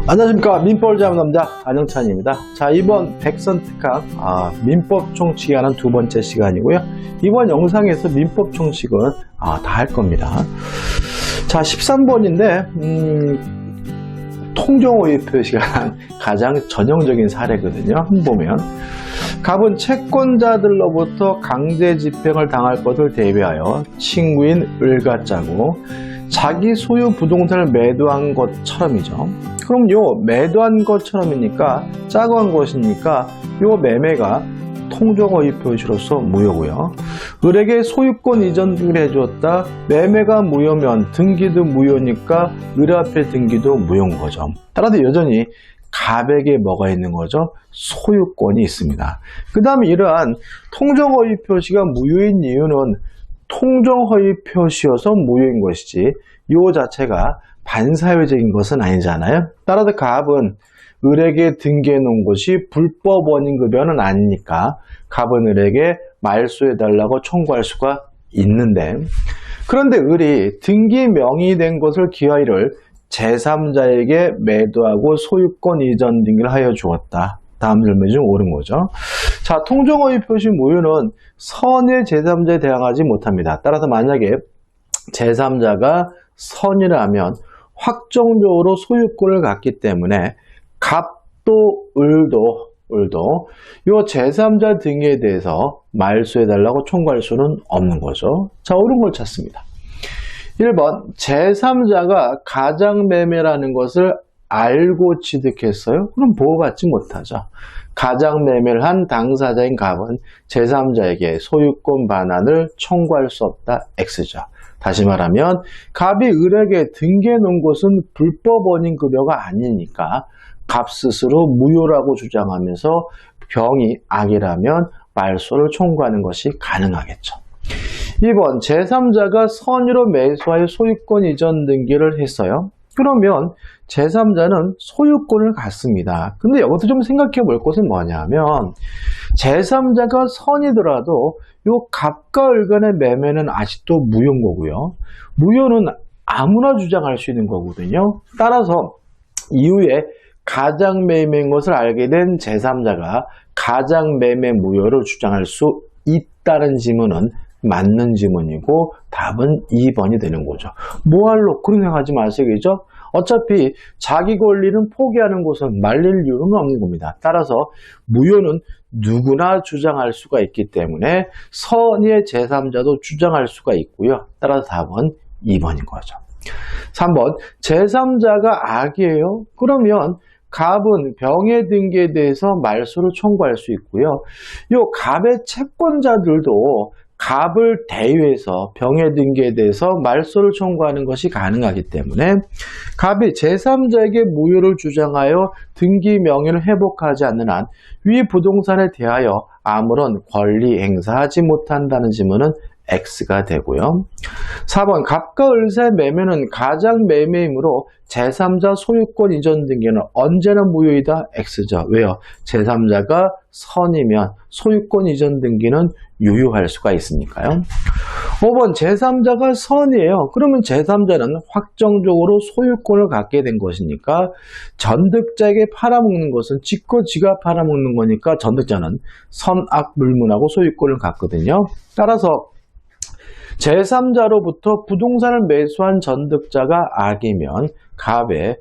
안녕하십니까. 민법을 잡은 남자 안영찬입니다. 자, 이번 백선특강 민법 총칙하는 두 번째 시간이고요. 이번 영상에서 민법 총칙은 다 할 겁니다. 자, 13번인데 통정호의 표시가 가장 전형적인 사례거든요. 보면 갑은 채권자들로부터 강제 집행을 당할 것을 대비하여 친구인 을과 짜고 자기 소유 부동산을 매도한 것처럼이죠. 그럼 요 매도한 것처럼이니까 짜고 한 것이니까 요 매매가 통정허위 표시로서 무효고요. 을에게 소유권 이전 등을 해주었다. 매매가 무효면 등기도 무효니까 을 앞에 등기도 무효인 거죠. 따라서 여전히 갑에게 뭐가 있는 거죠? 소유권이 있습니다. 그 다음에 이러한 통정허위 표시가 무효인 이유는 통정허위 표시여서 무효인 것이지 요 자체가 반사회적인 것은 아니잖아요. 따라서 갑은 을에게 등기해 놓은 것이 불법 원인급여는 아니니까 갑은 을에게 말소해달라고 청구할 수가 있는데, 그런데 을이 등기 명의된 것을 기하이를 제3자에게 매도하고 소유권 이전 등기를 하여 주었다. 다음 질문 중 옳은 거죠. 자, 통정허위 표시 무효는 선의 제3자에 대항하지 못합니다. 따라서 만약에 제3자가 선이라면 확정적으로 소유권을 갖기 때문에 갑도 을도 요 제3자 등에 대해서 말소해달라고 청구할 수는 없는 거죠. 자, 옳은 걸 찾습니다. 1번 제3자가 가장매매라는 것을 알고 취득했어요? 그럼 보호받지 못하죠. 가장매매를 한 당사자인 갑은 제3자에게 소유권 반환을 청구할 수 없다. X죠. 다시 말하면 갑이 을에게 등기해 놓은 것은 불법 원인 급여가 아니니까 갑 스스로 무효라고 주장하면서 병이 악이라면 말소를 청구하는 것이 가능하겠죠. 2번 제3자가 선의로 매수하여 소유권 이전 등기를 했어요. 그러면 제3자는 소유권을 갖습니다. 근데 여기서 좀 생각해 볼 것은 뭐냐면 제3자가 선이더라도 요 갑과 을 간의 매매는 아직도 무효인 거고요. 무효는 아무나 주장할 수 있는 거거든요. 따라서 이후에 가장매매인 것을 알게 된 제3자가 가장매매 무효를 주장할 수 있다는 지문은 맞는 지문이고 답은 2번이 되는 거죠. 뭐할로 그런 생각하지 마시겠죠? 어차피 자기 권리는 포기하는 것은 말릴 이유는 없는 겁니다. 따라서 무효는 누구나 주장할 수가 있기 때문에 선의의 제3자도 주장할 수가 있고요. 따라서 답은 2번인 거죠. 3번 제3자가 악이에요? 그러면 갑은 병의 등기에 대해서 말소를 청구할 수 있고요. 요 갑의 채권자들도 갑을 대유해서 병의 등기에 대해서 말소를 청구하는 것이 가능하기 때문에 갑이 제3자에게 무효를 주장하여 등기 명의를 회복하지 않는 한 위 부동산에 대하여 아무런 권리 행사하지 못한다는 지문은 X가 되고요. 4번 갑과 을 사이 매매는 가장 매매이므로 제3자 소유권 이전 등기는 언제나 무효이다. X죠. 왜요? 제3자가 선이면 소유권 이전 등기는 유효할 수가 있으니까요. 5번 제3자가 선이에요. 그러면 제3자는 확정적으로 소유권을 갖게 된 것이니까 전득자에게 팔아먹는 것은 지가 팔아먹는 거니까 전득자는 선악불문하고 소유권을 갖거든요. 따라서 제3자로부터 부동산을 매수한 전득자가 악이면 갑은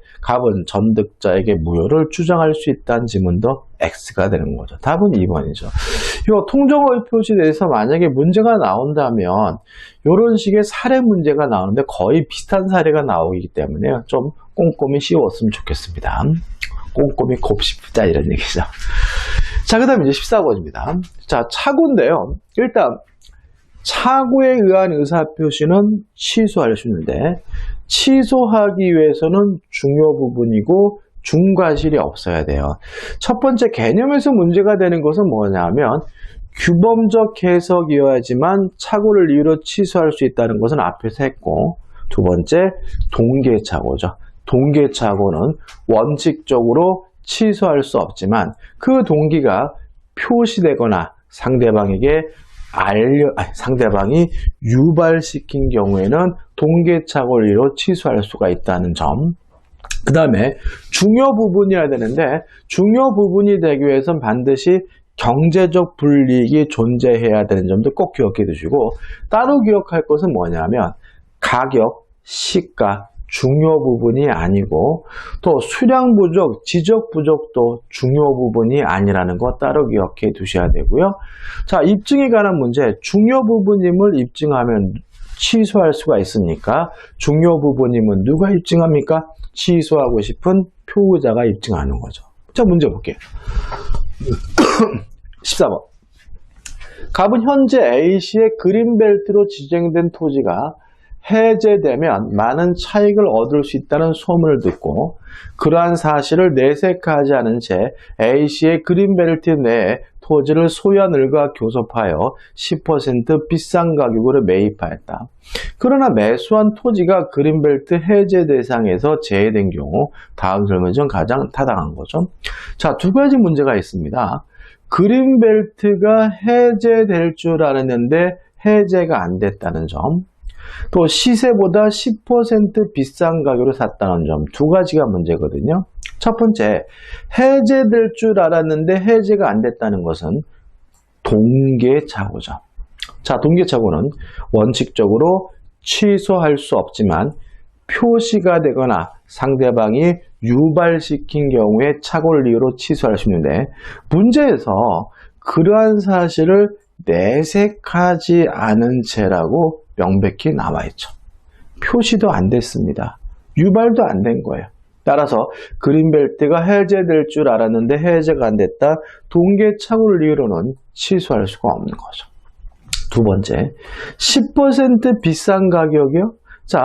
전득자에게 무효를 주장할 수 있다는 지문도 X가 되는 거죠. 답은 2번이죠. 이 통정허위 표시에 대해서 만약에 문제가 나온다면 이런 식의 사례 문제가 나오는데 거의 비슷한 사례가 나오기 때문에 좀 꼼꼼히 씌웠으면 좋겠습니다. 꼼꼼히 곱씹자 이런 얘기죠. 자, 그 다음에 이제 14번입니다. 자, 착오인데요. 일단 착오에 의한 의사표시는 취소할 수 있는데 취소하기 위해서는 중요 부분이고 중과실이 없어야 돼요. 첫 번째 개념에서 문제가 되는 것은 뭐냐면 규범적 해석이어야지만 착오를 이유로 취소할 수 있다는 것은 앞에서 했고, 두 번째 동계착오죠. 동계착오는 원칙적으로 취소할 수 없지만 그 동기가 표시되거나 상대방이 유발시킨 경우에는 동계착오를 이유로 취소할 수가 있다는 점. 그 다음에 중요 부분이어야 되는데 중요 부분이 되기 위해서는 반드시 경제적 불이익이 존재해야 되는 점도 꼭 기억해 두시고 따로 기억할 것은 뭐냐면 가격, 시가, 중요 부분이 아니고 또 수량 부족, 지적 부족도 중요 부분이 아니라는 거 따로 기억해 두셔야 되고요. 자, 입증에 관한 문제, 중요 부분임을 입증하면 취소할 수가 있으니까 중요 부분임은 누가 입증합니까? 취소하고 싶은 표의자가 입증하는 거죠. 자, 문제 볼게요. 14번. 갑은 현재 A씨의 그린벨트로 지정된 토지가 해제되면 많은 차익을 얻을 수 있다는 소문을 듣고 그러한 사실을 내색하지 않은 채 A씨의 그린벨트 내에 토지를 소유한 을과 교섭하여 10% 비싼 가격으로 매입하였다. 그러나 매수한 토지가 그린벨트 해제 대상에서 제외된 경우 다음 설명 중 가장 타당한 거죠. 자, 두 가지 문제가 있습니다. 그린벨트가 해제될 줄 알았는데 해제가 안 됐다는 점, 또 시세보다 10% 비싼 가격으로 샀다는 점, 두 가지가 문제거든요. 첫 번째, 해제될 줄 알았는데 해제가 안 됐다는 것은 동계착오죠. 자, 동계착오는 원칙적으로 취소할 수 없지만 표시가 되거나 상대방이 유발시킨 경우에 착오를 이유로 취소할 수 있는데 문제에서 그러한 사실을 내색하지 않은 채라고 명백히 나와있죠. 표시도 안 됐습니다. 유발도 안 된 거예요. 따라서 그린벨트가 해제될 줄 알았는데 해제가 안 됐다. 동계착오를 이유로는 취소할 수가 없는 거죠. 두 번째, 10% 비싼 가격이요? 자,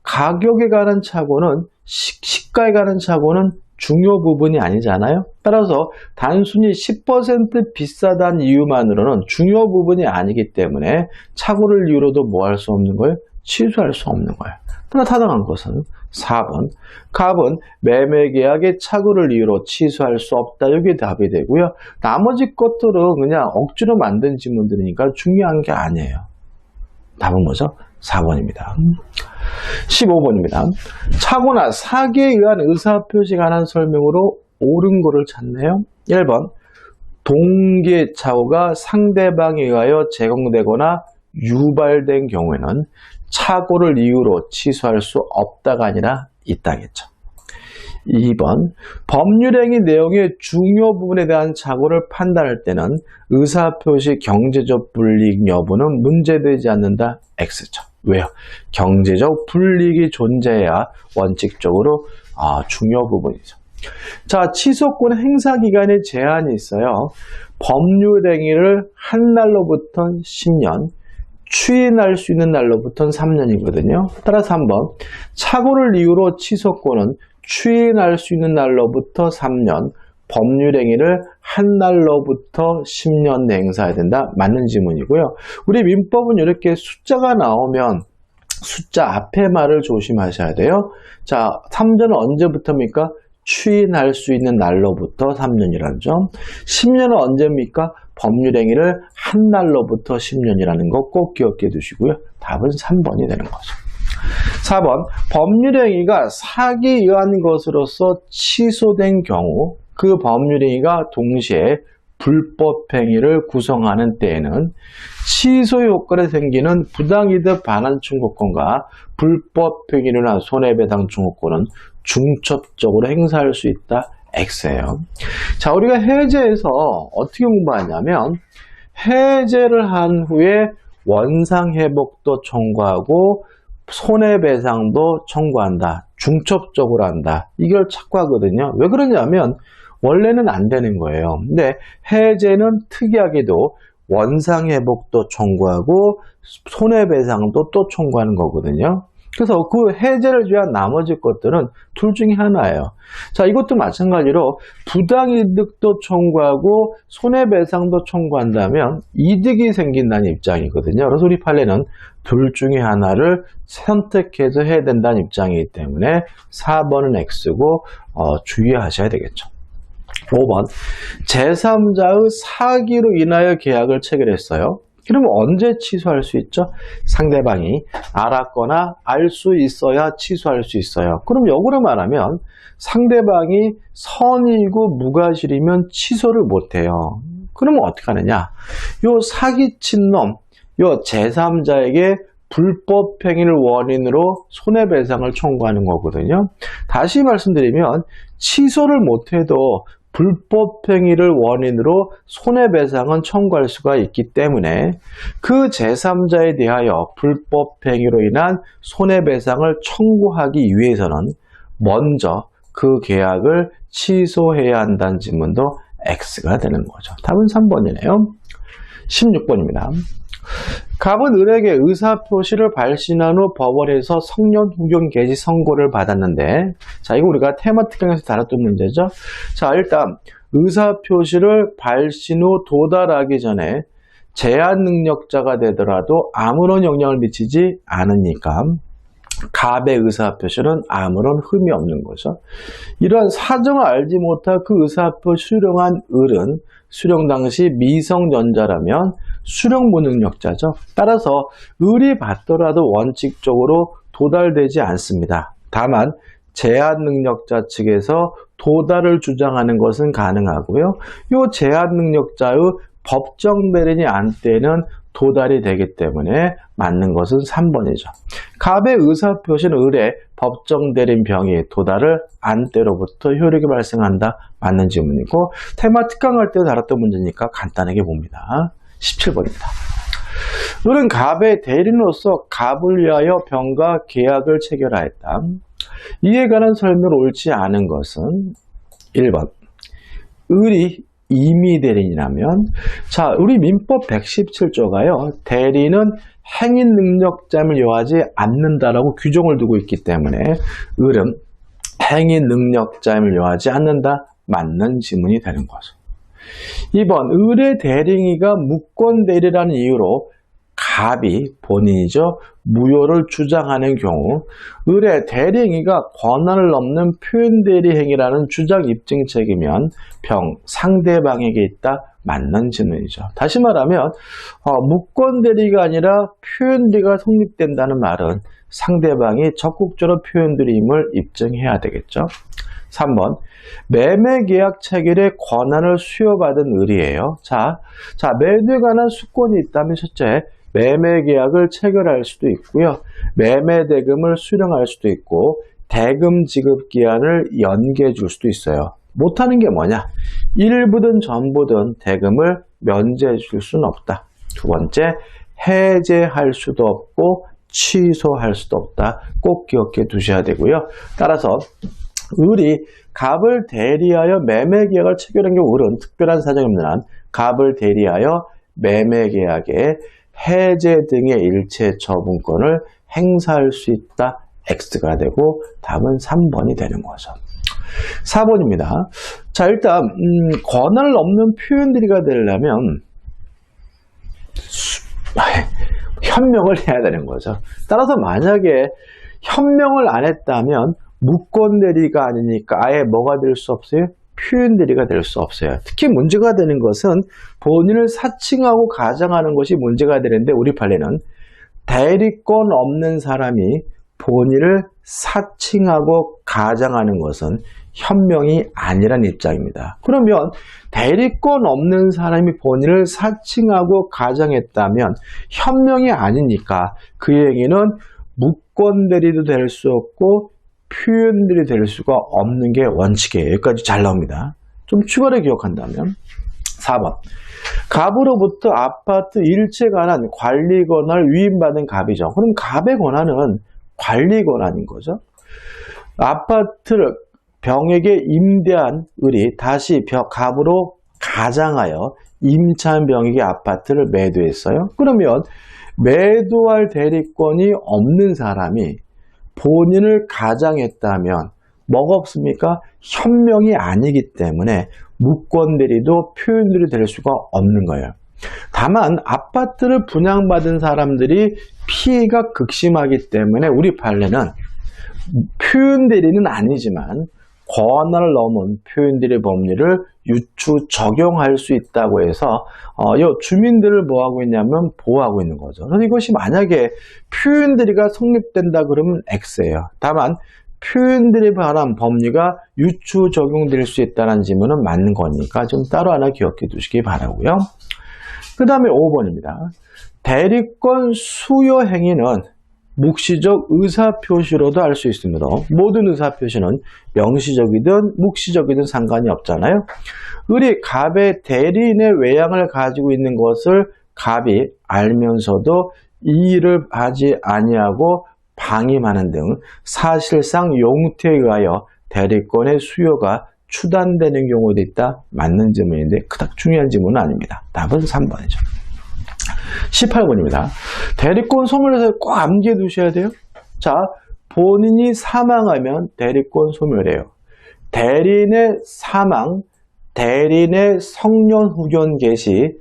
가격에 관한 착오는 시가에 관한 착오는 중요 부분이 아니잖아요. 따라서 단순히 10% 비싸다는 이유만으로는 중요 부분이 아니기 때문에 착오를 이유로도 뭐 할 수 없는 거예요? 취소할 수 없는 거예요. 그러나 타당한 것은 4번. 갑은 매매계약의 착오를 이유로 취소할 수 없다. 이게 답이 되고요. 나머지 것들은 그냥 억지로 만든 지문들이니까 중요한 게 아니에요. 답은 뭐죠? 4번입니다. 15번입니다. 착오나 사기에 의한 의사표시에 관한 설명으로 옳은 거를 찾네요. 1번. 동계착오가 상대방에 의하여 제공되거나 유발된 경우에는 착오를 이유로 취소할 수 없다가 아니라 있다겠죠. 2번. 법률행위 내용의 중요 부분에 대한 착오를 판단할 때는 의사표시 경제적 불이익 여부는 문제되지 않는다. X죠. 왜요? 경제적 불이익이 존재해야 원칙적으로 중요 부분이죠. 자, 취소권 행사 기간에 제한이 있어요. 법률행위를 한 날로부터 10년, 추인할 수 있는 날로부터는 3년이거든요. 따라서 한번 착오를 이유로 취소권은 추인할 수 있는 날로부터 3년, 법률행위를 한 날로부터 10년 행사해야 된다. 맞는 지문이고요. 우리 민법은 이렇게 숫자가 나오면 숫자 앞에 말을 조심하셔야 돼요. 자, 3년은 언제부터입니까? 추인할 수 있는 날로부터 3년이라는 점. 10년은 언제입니까? 법률행위를 한 날로부터 10년이라는 거 꼭 기억해 두시고요. 답은 3번이 되는 거죠. 4번. 법률행위가 사기에 의한 것으로서 취소된 경우 그 법률행위가 동시에 불법행위를 구성하는 때에는 취소 요건에 생기는 부당이득 반환 청구권과 불법행위를 한 손해배상 청구권은 중첩적으로 행사할 수 있다. X예요. 자, 우리가 해제에서 어떻게 공부하냐면 해제를 한 후에 원상회복도 청구하고 손해배상도 청구한다. 중첩적으로 한다. 이걸 착구하거든요. 왜 그러냐면 원래는 안 되는 거예요. 근데 해제는 특이하게도 원상회복도 청구하고 손해배상도 또 청구하는 거거든요. 그래서 그 해제를 위한 나머지 것들은 둘 중에 하나예요. 자, 이것도 마찬가지로 부당이득도 청구하고 손해배상도 청구한다면 이득이 생긴다는 입장이거든요. 그래서 우리 판례는 둘 중에 하나를 선택해서 해야 된다는 입장이기 때문에 4번은 X고 주의하셔야 되겠죠. 5번. 제3자의 사기로 인하여 계약을 체결했어요. 그러면 언제 취소할 수 있죠? 상대방이 알았거나 알 수 있어야 취소할 수 있어요. 그럼 역으로 말하면 상대방이 선의이고 무과실이면 취소를 못해요. 그러면 어떻게 하느냐? 요 사기친 놈, 요 제3자에게 불법행위를 원인으로 손해배상을 청구하는 거거든요. 다시 말씀드리면 취소를 못해도 불법행위를 원인으로 손해배상은 청구할 수가 있기 때문에 그 제3자에 대하여 불법행위로 인한 손해배상을 청구하기 위해서는 먼저 그 계약을 취소해야 한다는 질문도 X가 되는 거죠. 답은 3번이네요. 16번입니다. 갑은 을에게 의사표시를 발신한 후 법원에서 성년 후견 개시 선고를 받았는데, 자, 이거 우리가 테마 특강에서 다뤘던 문제죠. 자, 일단 의사표시를 발신 후 도달하기 전에 제한 능력자가 되더라도 아무런 영향을 미치지 않으니까 갑의 의사표시는 아무런 흠이 없는 거죠. 이러한 사정을 알지 못한 그 의사표 수령한 을은 수령 당시 미성년자라면 수령 무능력자죠. 따라서 을이 받더라도 원칙적으로 도달되지 않습니다. 다만 제한 능력자 측에서 도달을 주장하는 것은 가능하고요. 이 제한 능력자의 법정 대리인이 안 때는 도달이 되기 때문에 맞는 것은 3번이죠. 갑의 의사표시는 을의 법정 대리인 병이 도달을 안 때로부터 효력이 발생한다. 맞는 질문이고 테마 특강할 때 다뤘던 문제니까 간단하게 봅니다. 17번입니다. 을은 갑의 대리인으로서 갑을 위하여 병과 계약을 체결하였다. 이에 관한 설명을 옳지 않은 것은 1번 을이 임의 대리인이라면, 자, 우리 민법 117조가요, 대리인은 행위 능력자임을 요하지 않는다라고 규정을 두고 있기 때문에 을은 행위 능력자임을 요하지 않는다. 맞는 지문이 되는 거죠. 2번 을의 대리인이가 무권 대리라는 이유로 갑이 본인이죠, 무효를 주장하는 경우 을의 대리행위가 권한을 넘는 표현대리 행위라는 주장 입증 책이면 병 상대방에게 있다. 맞는 질문이죠. 다시 말하면 무권대리가 아니라 표현대리가 성립된다는 말은 상대방이 적극적으로 표현대리임을 입증해야 되겠죠. 3번 매매계약 체결의 권한을 수여받은 을이에요. 자, 매도에 관한 수권이 있다면 첫째, 매매계약을 체결할 수도 있고요. 매매대금을 수령할 수도 있고 대금 지급 기한을 연기해 줄 수도 있어요. 못하는 게 뭐냐? 일부든 전부든 대금을 면제해 줄 수는 없다. 두 번째, 해제할 수도 없고 취소할 수도 없다. 꼭 기억해 두셔야 되고요. 따라서 을이 갑을 대리하여 매매계약을 체결한 경우 을은 특별한 사정이 없는 한 갑을 대리하여 매매계약에 해제 등의 일체 처분권을 행사할 수 있다. X가 되고 답은 3번이 되는 거죠. 4번입니다. 자, 일단 권한을 넘는 표현들이가 되려면 현명을 해야 되는 거죠. 따라서 만약에 현명을 안 했다면 무권대리가 아니니까 아예 뭐가 될 수 없어요? 표현대리가 될 수 없어요. 특히 문제가 되는 것은 본인을 사칭하고 가장하는 것이 문제가 되는데 우리 판례는 대리권 없는 사람이 본인을 사칭하고 가장하는 것은 현명이 아니란 입장입니다. 그러면 대리권 없는 사람이 본인을 사칭하고 가장했다면 현명이 아니니까 그 행위는 무권대리도 될 수 없고 표현들이 될 수가 없는 게 원칙이에요. 여기까지 잘 나옵니다. 좀 추가로 기억한다면 4번 갑으로부터 아파트 일체 관한 관리 권한을 위임받은 갑이죠. 그럼 갑의 권한은 관리 권한인 거죠. 아파트를 병에게 임대한 을이 다시 갑으로 가장하여 임차한 병에게 아파트를 매도했어요. 그러면 매도할 대리권이 없는 사람이 본인을 가장했다면 뭐가 없습니까? 현명이 아니기 때문에 무권대리도 표현들이 될 수가 없는 거예요. 다만 아파트를 분양받은 사람들이 피해가 극심하기 때문에 우리 판례는 표현대리는 아니지만 권한을 넘은 표현들의 법리를 유추 적용할 수 있다고 해서 이 주민들을 뭐 하고 있냐면 보호하고 있는 거죠. 그래서 이것이 만약에 표현들이가 성립된다 그러면 X예요. 다만 표현들에 관한 법리가 유추 적용될 수 있다는 지문은 맞는 거니까 좀 따로 하나 기억해 두시기 바라고요. 그 다음에 5번입니다. 대리권 수여 행위는 묵시적 의사표시로도 할 수 있습니다. 모든 의사표시는 명시적이든 묵시적이든 상관이 없잖아요. 을이 갑의 대리인의 외양을 가지고 있는 것을 갑이 알면서도 이 일을 하지 아니하고 방임하는 등 사실상 용태에 의하여 대리권의 수요가 추단되는 경우도 있다. 맞는 질문인데 그닥 중요한 질문은 아닙니다. 답은 3번이죠. 18번입니다. 대리권 소멸에서 꼭 암기해 두셔야 돼요. 자, 본인이 사망하면 대리권 소멸해요. 대리인의 사망, 대리인의 성년후견 개시,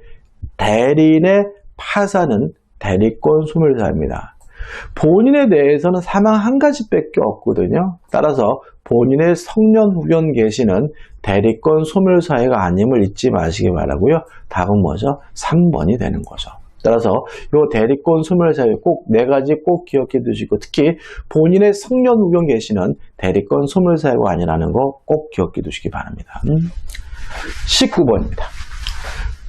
대리인의 파산은 대리권 소멸사입니다. 본인에 대해서는 사망 한 가지밖에 없거든요. 따라서 본인의 성년후견 개시는 대리권 소멸사회가 아님을 잊지 마시기 바라고요. 답은 뭐죠? 3번이 되는 거죠. 따라서 이 대리권 소멸사회 꼭 네 가지 꼭 기억해 두시고 특히 본인의 성년후견 개시는 대리권 소멸사회가 아니라는 거 꼭 기억해 두시기 바랍니다. 19번입니다.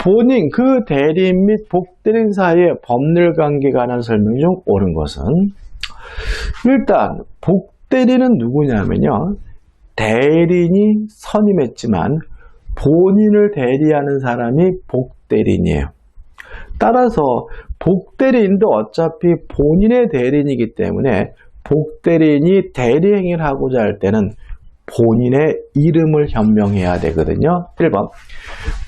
본인 그 대리인 및 복대리인 사이의 법률 관계에 관한 설명 중 옳은 것은 일단 복대리인은 누구냐면요. 대리인이 선임했지만 본인을 대리하는 사람이 복대리인이에요. 따라서 복대리인도 어차피 본인의 대리인이기 때문에 복대리인이 대리행위를 하고자 할 때는 본인의 이름을 현명해야 되거든요. 1번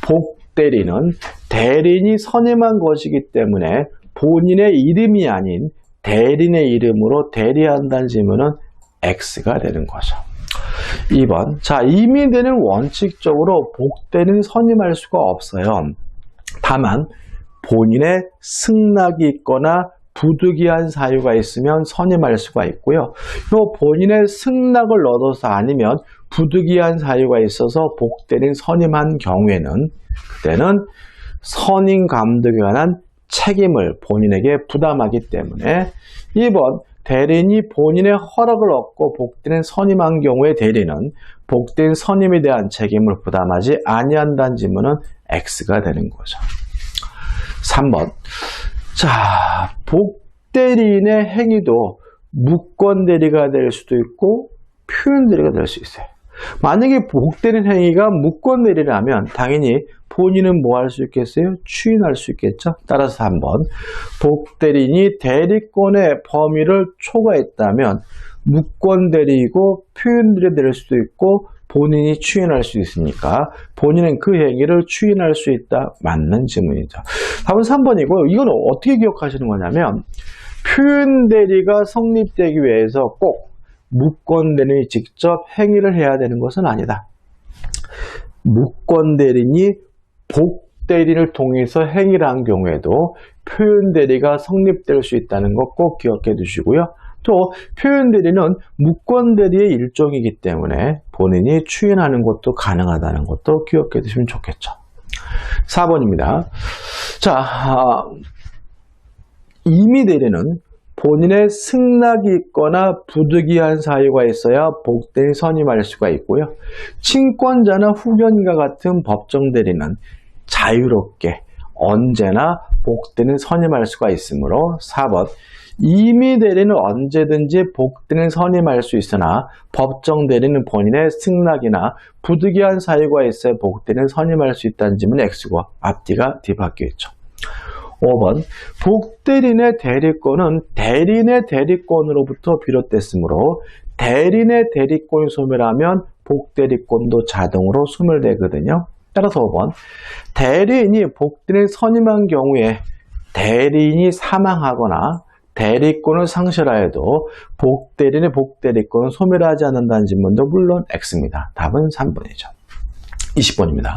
복대리인은 대리인이 선임한 것이기 때문에 본인의 이름이 아닌 대리인의 이름으로 대리한다는 질문은 X가 되는 거죠. 2번 자 임의대리는 원칙적으로 복대리인 선임할 수가 없어요. 다만 본인의 승낙이 있거나 부득이한 사유가 있으면 선임할 수가 있고요. 또 본인의 승낙을 얻어서 아니면 부득이한 사유가 있어서 복대리인 선임한 경우에는 그때는 선임 감독에 관한 책임을 본인에게 부담하기 때문에 2번 대리인이 본인의 허락을 얻고 복대리인 선임한 경우에 대리인은 복대리인 선임에 대한 책임을 부담하지 아니한다는 질문은 X가 되는 거죠. 3번 자 복대리인의 행위도 무권대리가 될 수도 있고 표현대리가 될 수 있어요. 만약에 복대리인 행위가 무권대리라면 당연히 본인은 뭐 할 수 있겠어요? 추인할 수 있겠죠. 따라서 3번 복대리인이 대리권의 범위를 초과했다면 무권대리이고 표현대리 될 수도 있고 본인이 추인할 수 있으니까 본인은 그 행위를 추인할 수 있다. 맞는 질문이죠. 답은 3번이고요. 이건 어떻게 기억하시는 거냐면 표현대리가 성립되기 위해서 꼭 무권대리인이 직접 행위를 해야 되는 것은 아니다. 무권대리인이 복대리인을 통해서 행위를 한 경우에도 표현대리가 성립될 수 있다는 것 꼭 기억해 두시고요. 또 표현대리는 무권대리의 일종이기 때문에 본인이 추인하는 것도 가능하다는 것도 기억해 두시면 좋겠죠. 4번입니다. 자, 임의대리는 본인의 승낙이 있거나 부득이한 사유가 있어야 복대리인 선임할 수가 있고요. 친권자나 후견인과 같은 법정대리는 자유롭게 언제나 복대리인 선임할 수가 있으므로 4번 임의대리는 언제든지 복대리인 선임할 수 있으나 법정대리는 본인의 승낙이나 부득이한 사유가 있어야 복대리인 선임할 수 있다는 질문은 X고 앞뒤가 뒤바뀌어 있죠. 5번 복대리인의 대리권은 대리인의 대리권으로부터 비롯됐으므로 대리인의 대리권이 소멸하면 복대리권도 자동으로 소멸되거든요. 따라서 5번 대리인이 복대리인 선임한 경우에 대리인이 사망하거나 대리권을 상실하여도 복대리인의 복대리권은 소멸하지 않는다는 질문도 물론 X입니다. 답은 3번이죠. 20번입니다.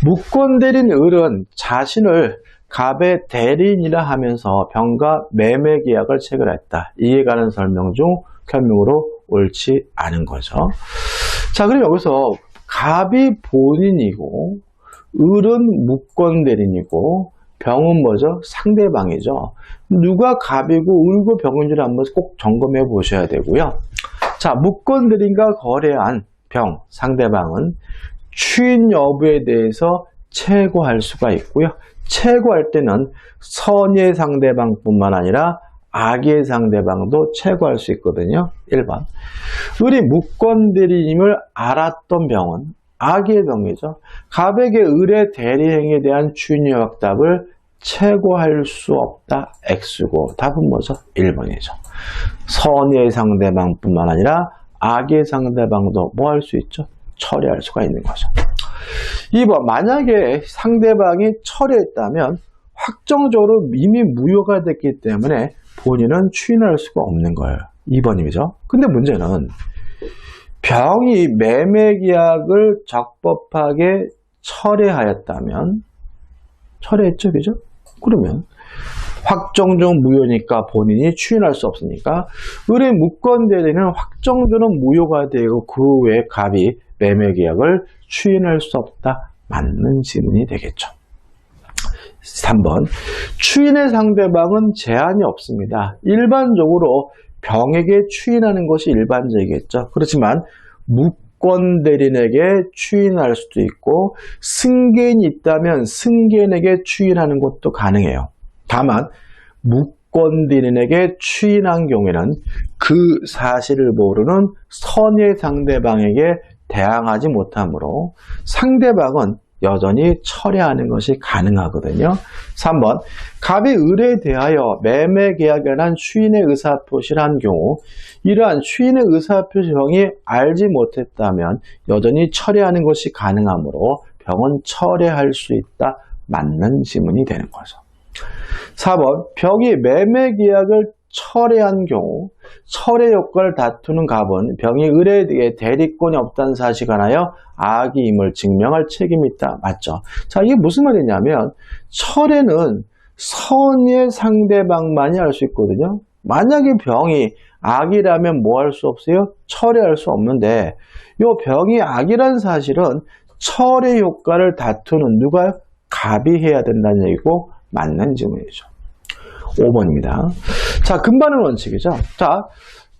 무권대리인 을은 자신을 갑의 대리인이라 하면서 병과 매매 계약을 체결했다. 이에 관한 설명 중 설명으로 옳지 않은 거죠. 자, 그럼 여기서 갑이 본인이고 을은 무권 대리인이고 병은 뭐죠? 상대방이죠. 누가 갑이고 을고 병인지를 한번 꼭 점검해 보셔야 되고요. 자, 무권 대리인과 거래한 병, 상대방은 추인 여부에 대해서 채고할 수가 있고요. 채고할 때는 선의 상대방뿐만 아니라 악의 상대방도 채고할 수 있거든요. 1번. 을이 무권 대리임을 알았던 병은 악의 병이죠. 갑에게 을의 대리행위에 대한 추인의 확답을 채고할 수 없다. X고 답은 뭐죠? 1번이죠. 선의 상대방뿐만 아니라 악의 상대방도 뭐 할 수 있죠? 처리할 수가 있는 거죠. 2번. 만약에 상대방이 처리했다면 확정적으로 이미 무효가 됐기 때문에 본인은 추인할 수가 없는 거예요. 2번이죠. 근데 문제는 병이 매매계약을 적법하게 철회하였다면 철회했죠, 그죠? 그러면 확정적 무효니까 본인이 추인할 수 없으니까 을의 무권 대리는 확정적으로 무효가 되고 그 외에 갑이 매매계약을 추인할 수 없다. 맞는 지문이 되겠죠. 3번. 추인의 상대방은 제한이 없습니다. 일반적으로 병에게 추인하는 것이 일반적이겠죠. 그렇지만 무권 대리인에게 추인할 수도 있고 승계인이 있다면 승계인에게 추인하는 것도 가능해요. 다만 무권 대리인에게 추인한 경우에는 그 사실을 모르는 선의 상대방에게 대항하지 못하므로 상대방은 여전히 철회하는 것이 가능하거든요. 3번. 갑이 을에 대하여 매매계약에 관한 추인의 의사표시를 한 경우 이러한 추인의 의사표시형이 알지 못했다면 여전히 철회하는 것이 가능하므로 병은 철회할 수 있다. 맞는 지문이 되는 거죠. 4번. 병이 매매계약을 철회한 경우 철회 효과를 다투는 갑은 병이 을에 대해 대리권이 없다는 사실에 관하여 악의임을 증명할 책임이 있다. 맞죠? 자, 이게 무슨 말이냐면 철회는 선의 상대방만이 할 수 있거든요. 만약에 병이 악이라면 뭐 할 수 없어요? 철회할 수 없는데 이 병이 악이라는 사실은 철회 효과를 다투는 누가요? 갑이 해야 된다는 얘기고 맞는 질문이죠. 5번입니다. 자, 금반응 원칙이죠. 자,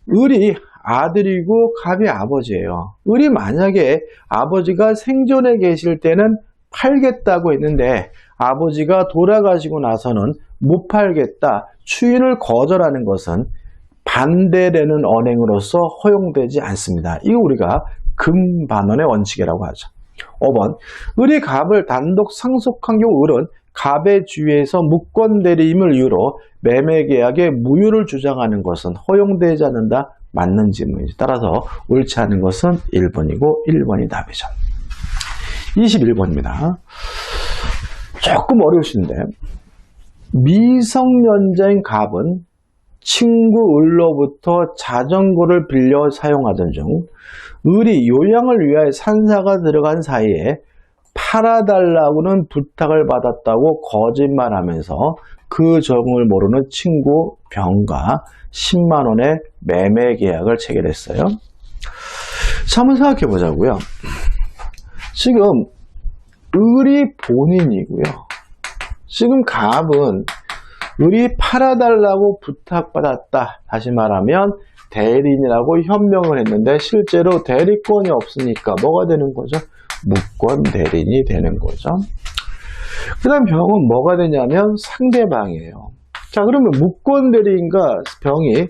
을이 아들이고 갑이 아버지예요. 을이 만약에 아버지가 생존해 계실 때는 팔겠다고 했는데 아버지가 돌아가시고 나서는 못 팔겠다. 추인을 거절하는 것은 반대되는 언행으로서 허용되지 않습니다. 이거 우리가 금반원의 원칙이라고 하죠. 5번. 을이 갑을 단독 상속한 경우 을은 갑의 주위에서 무권 대리임을 이유로 매매계약의 무효를 주장하는 것은 허용되지 않는다. 맞는 질문이죠. 따라서 옳지 않은 것은 1번이고 1번이 답이죠. 21번입니다. 조금 어려우신데 미성년자인 갑은 친구 을로부터 자전거를 빌려 사용하던 중 을이 요양을 위하여 산사가 들어간 사이에 팔아달라고는 부탁을 받았다고 거짓말하면서 그 정을 모르는 친구 병과 10만 원의 매매 계약을 체결했어요. 자, 한번 생각해 보자고요. 지금 을이 본인이고요. 지금 갑은 을이 팔아달라고 부탁받았다. 다시 말하면 대리인이라고 현명을 했는데 실제로 대리권이 없으니까 뭐가 되는 거죠? 무권 대리인이 되는 거죠. 그 다음 병은 뭐가 되냐면 상대방이에요. 자, 그러면 무권 대리인과 병이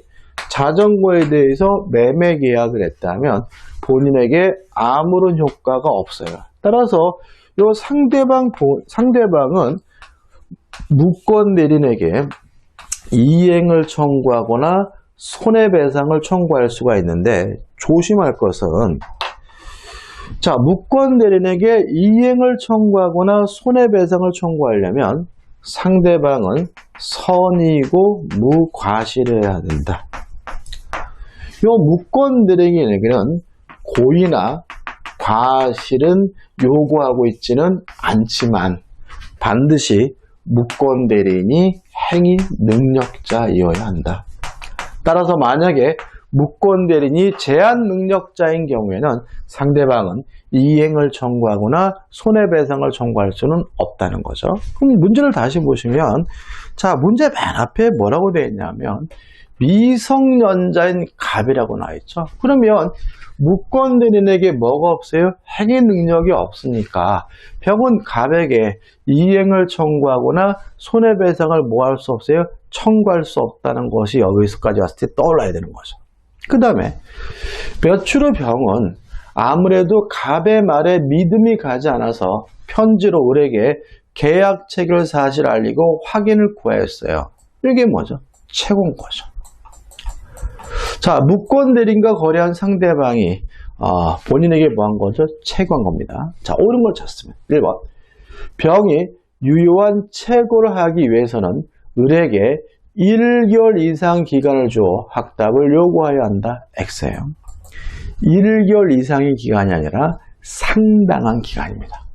자전거에 대해서 매매 계약을 했다면 본인에게 아무런 효과가 없어요. 따라서 이 상대방은 무권 대리인에게 이행을 청구하거나 손해배상을 청구할 수가 있는데 조심할 것은 자, 무권 대리인에게 이행을 청구하거나 손해배상을 청구하려면 상대방은 선이고 무과실해야 된다. 이 무권 대리인에게는 고의나 과실은 요구하고 있지는 않지만 반드시 무권 대리인이 행위 능력자이어야 한다. 따라서 만약에 무권 대리인이 제한 능력자인 경우에는 상대방은 이행을 청구하거나 손해배상을 청구할 수는 없다는 거죠. 그럼 문제를 다시 보시면, 자, 문제 맨 앞에 뭐라고 되어 있냐면 미성년자인 갑이라고 나와 있죠. 그러면 무권 대리인에게 뭐가 없어요? 행위 능력이 없으니까 병은 갑에게 이행을 청구하거나 손해배상을 뭐 할 수 없어요? 청구할 수 없다는 것이 여기서까지 왔을 때 떠올라야 되는 거죠. 그 다음에 며칠 후 병은 아무래도 갑의 말에 믿음이 가지 않아서 편지로 을에게 계약 체결 사실을 알리고 확인을 구하였어요. 이게 뭐죠? 채권 거죠. 자, 무권 대리인과 거래한 상대방이 본인에게 뭐 한 거죠? 채권한 겁니다. 자, 옳은 걸 찾습니다. 1번. 병이 유효한 채고를 하기 위해서는 을에게 1개월 이상 기간을 주어 확답을 요구하여야 한다. X예요. 1개월 이상의 기간이 아니라 상당한 기간입니다.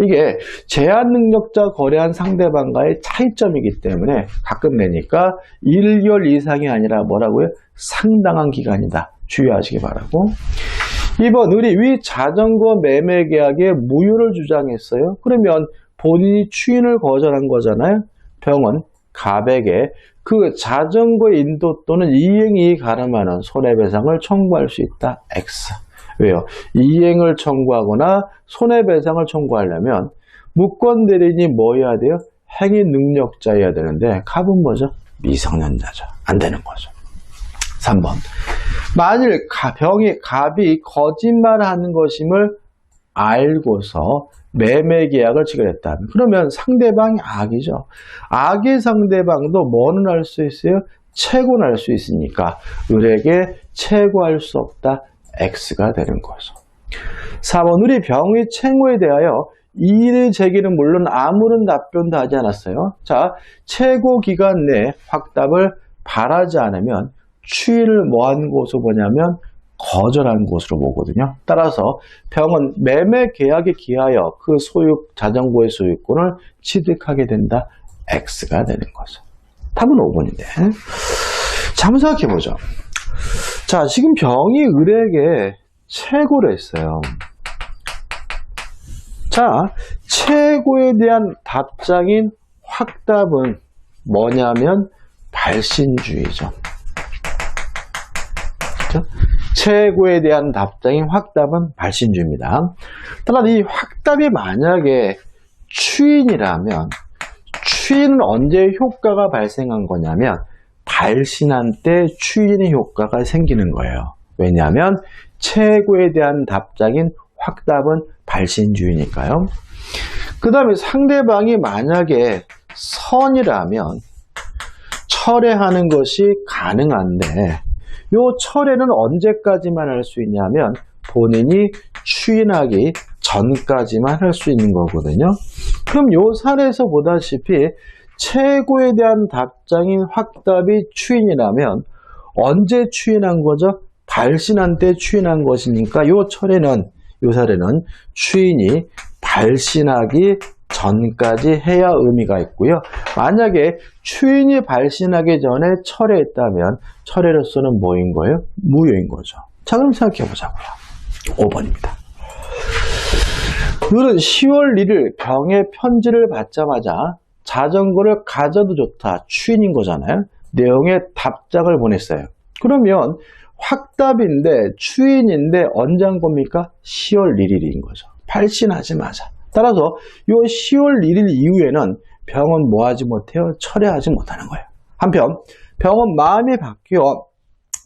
이게 제한 능력자 거래한 상대방과의 차이점이기 때문에 가끔 내니까 1개월 이상이 아니라 뭐라고요? 상당한 기간이다. 주의하시기 바라고. 2번, 을이 위 자전거 매매 계약에 무효를 주장했어요. 그러면 본인이 추인을 거절한 거잖아요. 병은 갑에게 그 자전거 인도 또는 이행이 가름하는 손해배상을 청구할 수 있다. X. 왜요? 이행을 청구하거나 손해배상을 청구하려면 무권 대리인이 뭐 해야 돼요? 행위 능력자여야 되는데 갑은 뭐죠? 미성년자죠. 안 되는 거죠. 3번. 만일 갑이 거짓말하는 것임을 알고서 매매 계약을 체결했다. 그러면 상대방이 악이죠. 악의 상대방도 뭐는 할 수 있어요? 채권할 수 있으니까 을에게 채권할 수 없다. X가 되는 거죠. 4번. 을이 병의 채무에 대하여 이의 제기는 물론 아무런 답변도 하지 않았어요. 자, 채고 기간 내 확답을 바라지 않으면 추이를 뭐한 것으로 보냐면 거절한 것으로 보거든요. 따라서 병은 매매 계약에 기하여 그 자전거의 소유권을 취득하게 된다. X가 되는 거죠. 답은 5번인데. 자, 한번 생각해 보죠. 자, 지금 병이 을에게 채고를 했어요. 자, 채고에 대한 답장인 확답은 뭐냐면 발신주의죠. 그렇죠? 채고에 대한 답장인 확답은 발신주의입니다. 따라 이 확답이 만약에 추인이라면 추인은 언제 효과가 발생한 거냐면 발신한 때 추인의 효과가 생기는 거예요. 왜냐하면 채고에 대한 답장인 확답은 발신주의니까요. 그 다음에 상대방이 만약에 선이라면 철회하는 것이 가능한데 이 철회는 언제까지만 할 수 있냐면 본인이 추인하기 전까지만 할 수 있는 거거든요. 그럼 이 사례에서 보다시피 채고에 대한 답장인 확답이 추인이라면 언제 추인한 거죠? 발신한 때 추인한 것이니까 이 사례는 추인이 발신하기 전까지 해야 의미가 있고요. 만약에 추인이 발신하기 전에 철회했다면 철회로서는 뭐인 거예요? 무효인 거죠. 자, 그럼 생각해 보자고요. 5번입니다. 을은 10월 1일 병의 편지를 받자마자 자전거를 가져도 좋다. 추인인 거잖아요. 내용의 답장을 보냈어요. 그러면 확답인데 추인인데 언제 한 겁니까? 10월 1일인 거죠. 발신하자마자. 따라서 이 10월 1일 이후에는 병은 뭐하지 못해요? 철회하지 못하는 거예요. 한편 병은 마음이 바뀌어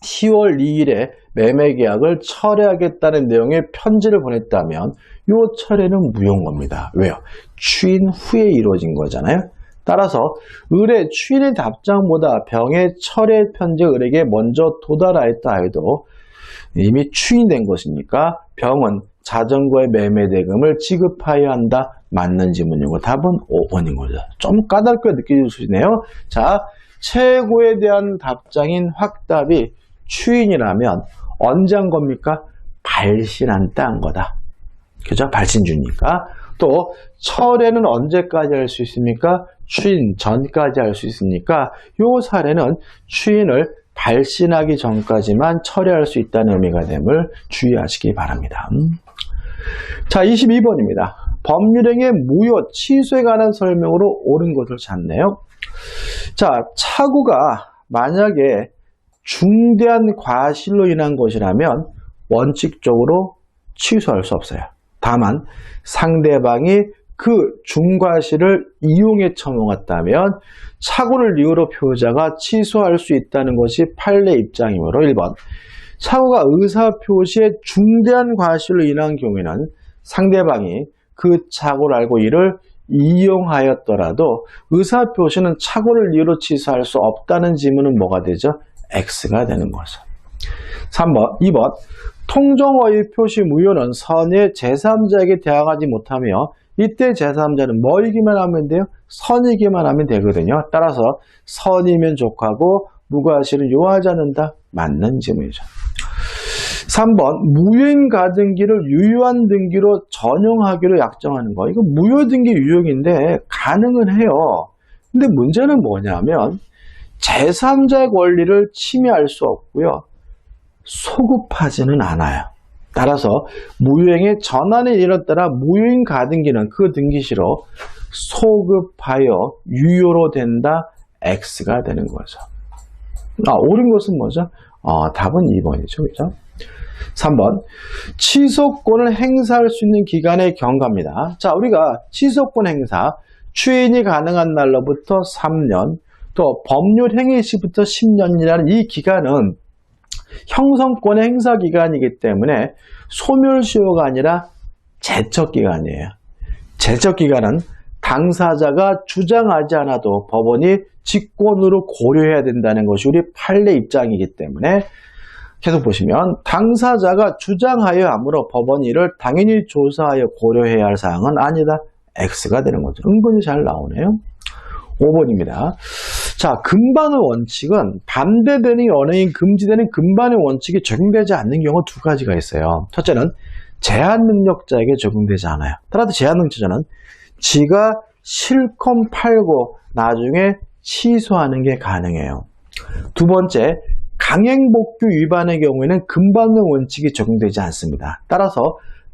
10월 2일에 매매계약을 철회하겠다는 내용의 편지를 보냈다면 이 철회는 무효인 겁니다. 왜요? 추인 후에 이루어진 거잖아요. 따라서 을의 추인의 답장보다 병의 철회 편지가 을에게 먼저 도달하였다 해도 이미 추인된 것이니까 병은 자전거의 매매 대금을 지급하여야 한다. 맞는지 문이고 답은 5번인 거죠. 좀 까다롭게 느껴지시네요. 자, 채고에 대한 답장인 확답이 추인이라면 언제 한 겁니까? 발신한 때 한 거다. 그죠? 발신주니까. 또 철회는 언제까지 할 수 있습니까? 추인 전까지 할 수 있으니까 이 사례는 추인을 발신하기 전까지만 처리할 수 있다는 의미가 됨을 주의하시기 바랍니다. 자, 22번입니다. 법률행위의 무효, 취소에 관한 설명으로 옳은 것을 찾네요. 자, 착오가 만약에 중대한 과실로 인한 것이라면 원칙적으로 취소할 수 없어요. 다만 상대방이 그 중과실을 이용해 처먹었다면 착오를 이유로 피고자가 취소할 수 있다는 것이 판례 입장이므로 1번 착오가 의사표시에 중대한 과실로 인한 경우에는 상대방이 그 착오를 알고 이를 이용하였더라도 의사표시는 착오를 이유로 취소할 수 없다는 지문은 뭐가 되죠? X가 되는 거죠. 2번 통정어의 표시 무효는 선의 제3자에게 대항하지 못하며 이때 제3자는 뭐이기만 하면 돼요? 선이기만 하면 되거든요. 따라서 선이면 족하고 무과실은 요하지 않는다. 맞는 지문이죠. 3번 무효인 가등기를 유효한 등기로 전용하기로 약정하는 거. 이거 무효 등기 유효인데 가능은 해요. 근데 문제는 뭐냐면 제3자의 권리를 침해할 수 없고요. 소급하지는 않아요. 따라서 무효행의 전환의 일에 따라 무효인 가등기는 그 등기시로 소급하여 유효로 된다. X가 되는 거죠. 옳은 것은 뭐죠? 답은 2번이죠. 그죠? 3번 취소권을 행사할 수 있는 기간의 경과입니다. 자, 우리가 취소권 행사 추인이 가능한 날로부터 3년 또 법률 행위 시부터 10년이라는 이 기간은 형성권의 행사 기간이기 때문에 소멸시효가 아니라 제척기간이에요. 제척기간은 당사자가 주장하지 않아도 법원이 직권으로 고려해야 된다는 것이 우리 판례 입장이기 때문에 계속 보시면 당사자가 주장하여 하므로 법원이 이를 당연히 조사하여 고려해야 할 사항은 아니다. X가 되는 거죠. 은근히 잘 나오네요. 5번입니다. 자, 금반의 원칙은 반대되는 연예인 금지되는 금반의 원칙이 적용되지 않는 경우 두 가지가 있어요. 첫째는 제한 능력자에게 적용되지 않아요. 따라서 제한 능력자는 지가 실컷 팔고 나중에 취소하는 게 가능해요. 두 번째, 강행복규 위반의 경우에는 금반의 원칙이 적용되지 않습니다. 따라서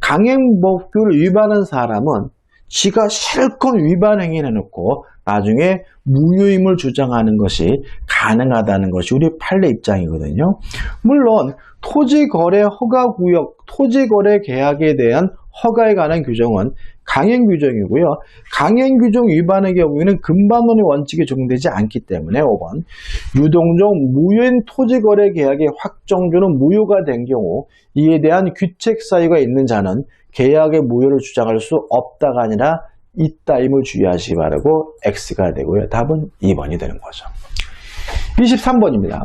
강행복규를 위반한 사람은 지가 실컷 위반 행위를 해놓고 나중에 무효임을 주장하는 것이 가능하다는 것이 우리 판례 입장이거든요. 물론 토지거래 허가구역, 토지거래 계약에 대한 허가에 관한 규정은 강행규정이고요. 강행규정 위반의 경우에는 금반원의 원칙이 적용되지 않기 때문에 5번 유동적 무효인 토지거래 계약의 확정주는 무효가 된 경우 이에 대한 규책 사유가 있는 자는 계약의 무효를 주장할 수 없다가 아니라 있다임을 주의하시기 바라고 X가 되고요. 답은 2번이 되는 거죠. 23번입니다.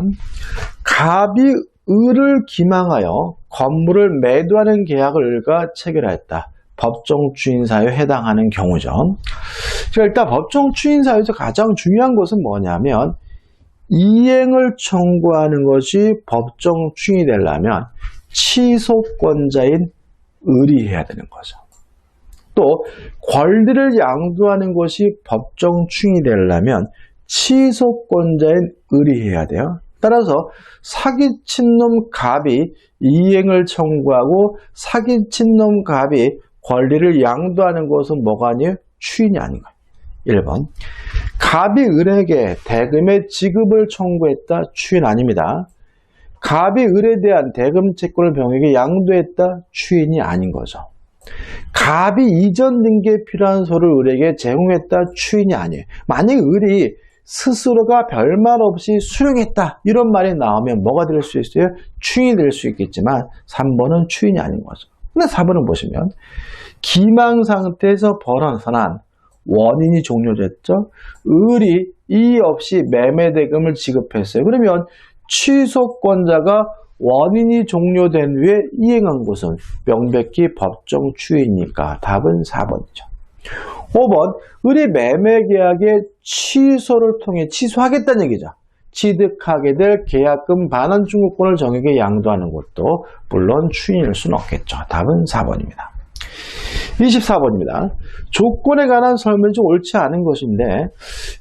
갑이 을을 기망하여 건물을 매도하는 계약을 을과 체결하였다. 법정 추인 사유에 해당하는 경우죠. 일단 법정 추인 사유에서 가장 중요한 것은 뭐냐면 이행을 청구하는 것이 법정 추인이 되려면 취소권자인 을이 해야 되는 거죠. 또 권리를 양도하는 것이 법정 추인이 되려면 취소권자인 을이 해야 돼요. 따라서 사기친 놈 갑이 이행을 청구하고 사기친 놈 갑이 권리를 양도하는 것은 뭐가 아니에요? 추인이 아닌 거예요. 1번 갑이 을에게 대금의 지급을 청구했다. 추인 아닙니다. 갑이 을에 대한 대금 채권을 병에게 양도했다. 추인이 아닌 거죠. 갑이 이전 등기에 필요한 소를 을에게 제공했다. 추인이 아니에요. 만약에 을이 스스로가 별말 없이 수령했다. 이런 말이 나오면 뭐가 될 수 있어요? 추인이 될 수 있겠지만 3번은 추인이 아닌 거죠. 근데 4번은 보시면 기망 상태에서 벌어난 원인이 종료됐죠. 을이 이의 없이 매매 대금을 지급했어요. 그러면 취소권자가 원인이 종료된 후에 이행한 것은 명백히 법정 추인이니까 답은 4번이죠. 5번 을이 매매계약의 취소를 통해 취소하겠다는 얘기죠. 취득하게 될 계약금 반환 중고권을 정액에 양도하는 것도 물론 추인일 수는 없겠죠. 답은 4번입니다. 24번입니다. 조건에 관한 설명이 좀 옳지 않은 것인데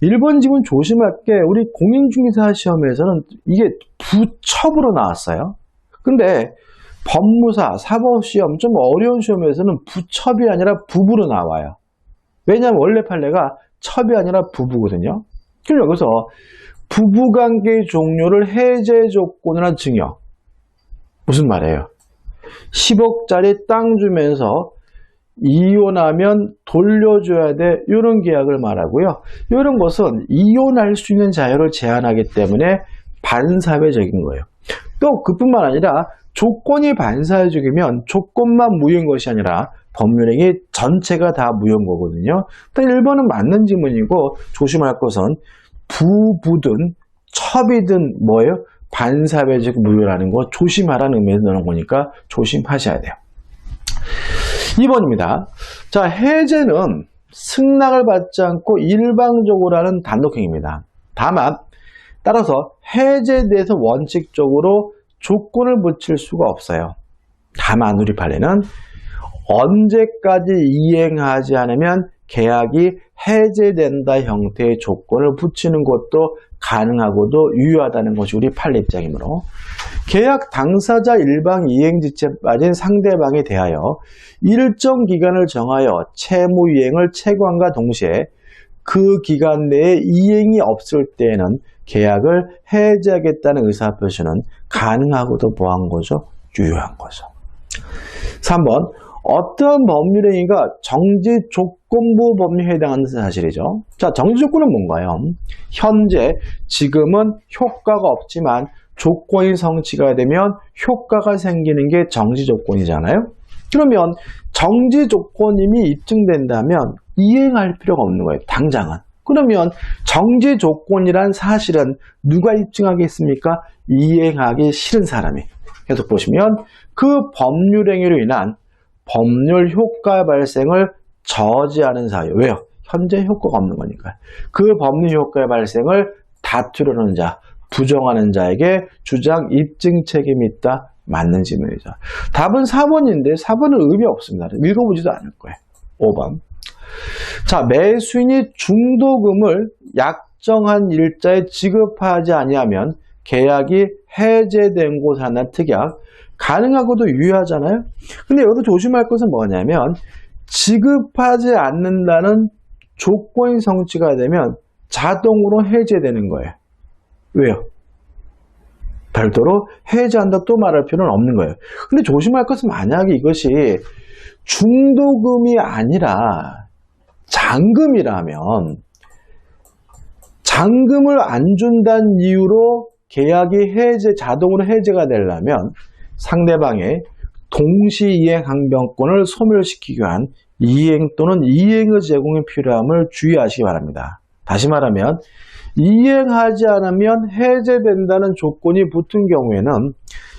1번 지문 조심할 게 우리 공인중개사 시험에서는 이게 부첩으로 나왔어요. 근데 법무사, 사법시험 좀 어려운 시험에서는 부첩이 아니라 부부로 나와요. 왜냐하면 원래 판례가 첩이 아니라 부부거든요. 그럼 여기서 부부관계의 종료를 해제 조건이나 증여. 무슨 말이에요? 10억짜리 땅 주면서 이혼하면 돌려줘야 돼. 이런 계약을 말하고요. 이런 것은 이혼할 수 있는 자유를 제한하기 때문에 반사회적인 거예요. 또 그뿐만 아니라 조건이 반사회적이면 조건만 무효인 것이 아니라 법률행위 전체가 다 무효인 거거든요. 일단 1번은 맞는 지문이고 조심할 것은 부부든 첩이든 뭐예요? 반사회적 무효라는 거 조심하라는 의미에서 넣는 거니까 조심하셔야 돼요. 2번입니다. 자, 해제는 승낙을 받지 않고 일방적으로 하는 단독행위입니다. 다만 따라서 해제에 대해서 원칙적으로 조건을 붙일 수가 없어요. 다만 우리 판례는 언제까지 이행하지 않으면 계약이 해제된다 형태의 조건을 붙이는 것도 가능하고도 유효하다는 것이 우리 판례 입장이므로 계약 당사자 일방 이행지체에 빠진 상대방에 대하여 일정 기간을 정하여 채무 이행을 채권과 동시에 그 기간 내에 이행이 없을 때에는 계약을 해제하겠다는 의사표시는 가능하고도 뭐한 거죠? 유효한 거죠. 3번 어떤 법률행위가 정지조건부 법률에 해당하는 사실이죠. 자, 정지조건은 뭔가요? 현재 지금은 효과가 없지만 조건이 성취가 되면 효과가 생기는 게 정지조건이잖아요. 그러면 정지조건임이 입증된다면 이행할 필요가 없는 거예요. 당장은. 그러면 정지조건이란 사실은 누가 입증하겠습니까? 이행하기 싫은 사람이. 계속 보시면 그 법률행위로 인한 법률 효과 발생을 저지하는 사유. 왜요? 현재 효과가 없는 거니까. 그 법률 효과의 발생을 다투려는 자, 부정하는 자에게 주장 입증 책임이 있다. 맞는 질문이죠. 답은 4번인데 4번은 의미 없습니다. 읽어보지도 않을 거예요. 5번. 자, 매수인이 중도금을 약정한 일자에 지급하지 아니하면 계약이 해제된 곳 하나 특약. 가능하고도 유효하잖아요. 근데 여기서 조심할 것은 뭐냐면 지급하지 않는다는 조건이 성취가 되면 자동으로 해제되는 거예요. 왜요? 별도로 해제한다 또 말할 필요는 없는 거예요. 근데 조심할 것은 만약에 이것이 중도금이 아니라 잔금이라면 잔금을 안 준다는 이유로 계약이 자동으로 해제가 되려면 상대방의 동시이행 항변권을 소멸시키기 위한 이행 또는 이행의 제공이 필요함을 주의하시기 바랍니다. 다시 말하면 이행하지 않으면 해제된다는 조건이 붙은 경우에는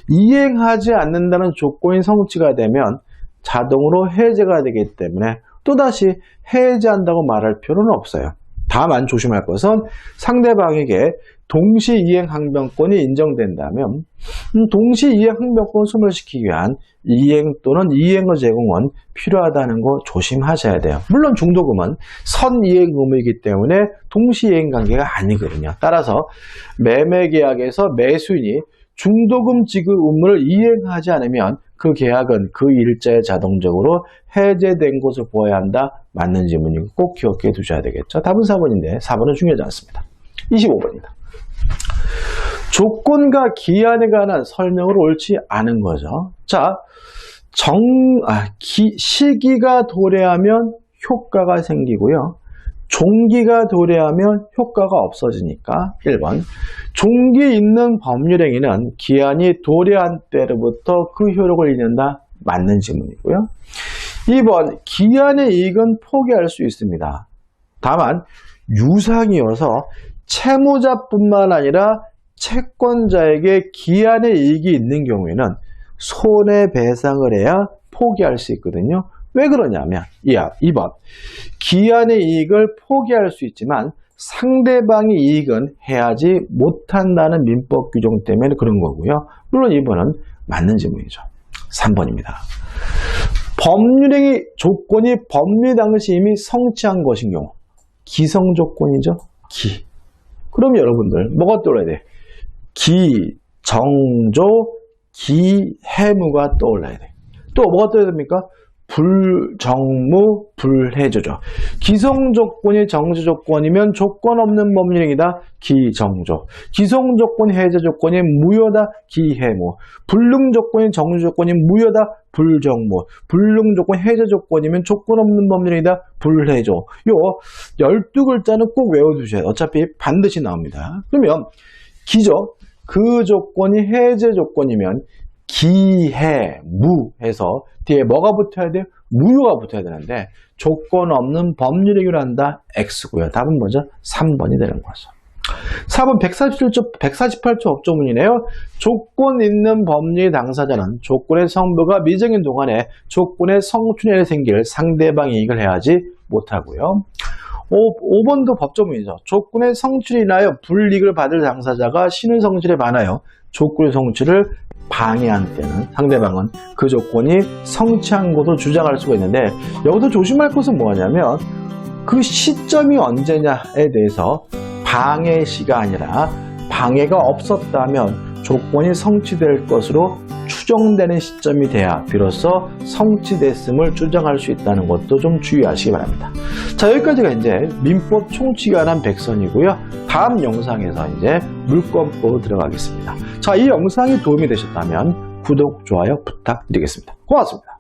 이행하지 않는다는 조건이 성취가 되면 자동으로 해제가 되기 때문에 또다시 해제한다고 말할 필요는 없어요. 다만 조심할 것은 상대방에게 동시이행 항변권이 인정된다면 동시이행 항변권을 소멸시키기 위한 이행 또는 이행의 제공은 필요하다는 거 조심하셔야 돼요. 물론 중도금은 선이행 의무이기 때문에 동시이행 관계가 아니거든요. 따라서 매매계약에서 매수인이 중도금 지급 의무를 이행하지 않으면 그 계약은 그 일자에 자동적으로 해제된 것을 보아야 한다. 맞는 질문이고 꼭 기억해 두셔야 되겠죠. 답은 4번인데 4번은 중요하지 않습니다. 25번입니다. 조건과 기한에 관한 설명으로 옳지 않은 거죠. 자, 시기가 도래하면 효과가 생기고요. 종기가 도래하면 효과가 없어지니까 1번 종기 있는 법률행위는 기한이 도래한 때로부터 그 효력을 잃는다. 맞는 질문이고요. 2번 기한의 이익은 포기할 수 있습니다. 다만 유상이어서 채무자뿐만 아니라 채권자에게 기한의 이익이 있는 경우에는 손해배상을 해야 포기할 수 있거든요. 왜 그러냐면 2번 기한의 이익을 포기할 수 있지만 상대방의 이익은 해야지 못한다는 민법 규정 때문에 그런 거고요. 물론 2번은 맞는 질문이죠. 3번입니다. 법률행위 조건이 법리 당시 이미 성취한 것인 경우 기성 조건이죠. 기. 그럼 여러분들 뭐가 떠올라야 돼? 기, 정조, 기해무가 떠올라야 돼. 또 뭐가 떠올라야 됩니까? 불정무, 불해조죠. 기성 조건이 정조 조건이면 조건 없는 법률행위다. 기정조. 기성 조건, 해제 조건이 무효다. 기해무. 불능 조건이 정조 조건이 무효다. 불정무. 불능 조건, 해제 조건이면 조건 없는 법률행위다. 불해조. 요 12글자는 꼭 외워두셔야 돼요. 어차피 반드시 나옵니다. 그러면 기죠. 그 조건이 해제 조건이면 기해무 해서 뒤에 뭐가 붙어야 돼요? 무효가 붙어야 되는데 조건 없는 법률행위를 한다. X고요. 답은 뭐죠? 3번이 되는 거죠. 4번 148조 법조문이네요. 조건 있는 법률 당사자는 조건의 성부가 미정인 동안에 조건의 성춘연이 생길 상대방의 이익을 해야지 못하고요. 5번도 법조문이죠. 조건의 성취를 인하여 불이익을 받을 당사자가 신의 성질에 반하여 조건의 성취를 방해한 때는 상대방은 그 조건이 성취한 것으로 주장할 수가 있는데 여기서 조심할 것은 뭐냐면 그 시점이 언제냐에 대해서 방해시가 아니라 방해가 없었다면 조건이 성취될 것으로 추정되는 시점이 돼야 비로소 성취됐음을 주장할 수 있다는 것도 좀 주의하시기 바랍니다. 자, 여기까지가 이제 민법 총칙에 관한 백선이고요. 다음 영상에서 이제 물권법으로 들어가겠습니다. 자, 이 영상이 도움이 되셨다면 구독, 좋아요 부탁드리겠습니다. 고맙습니다.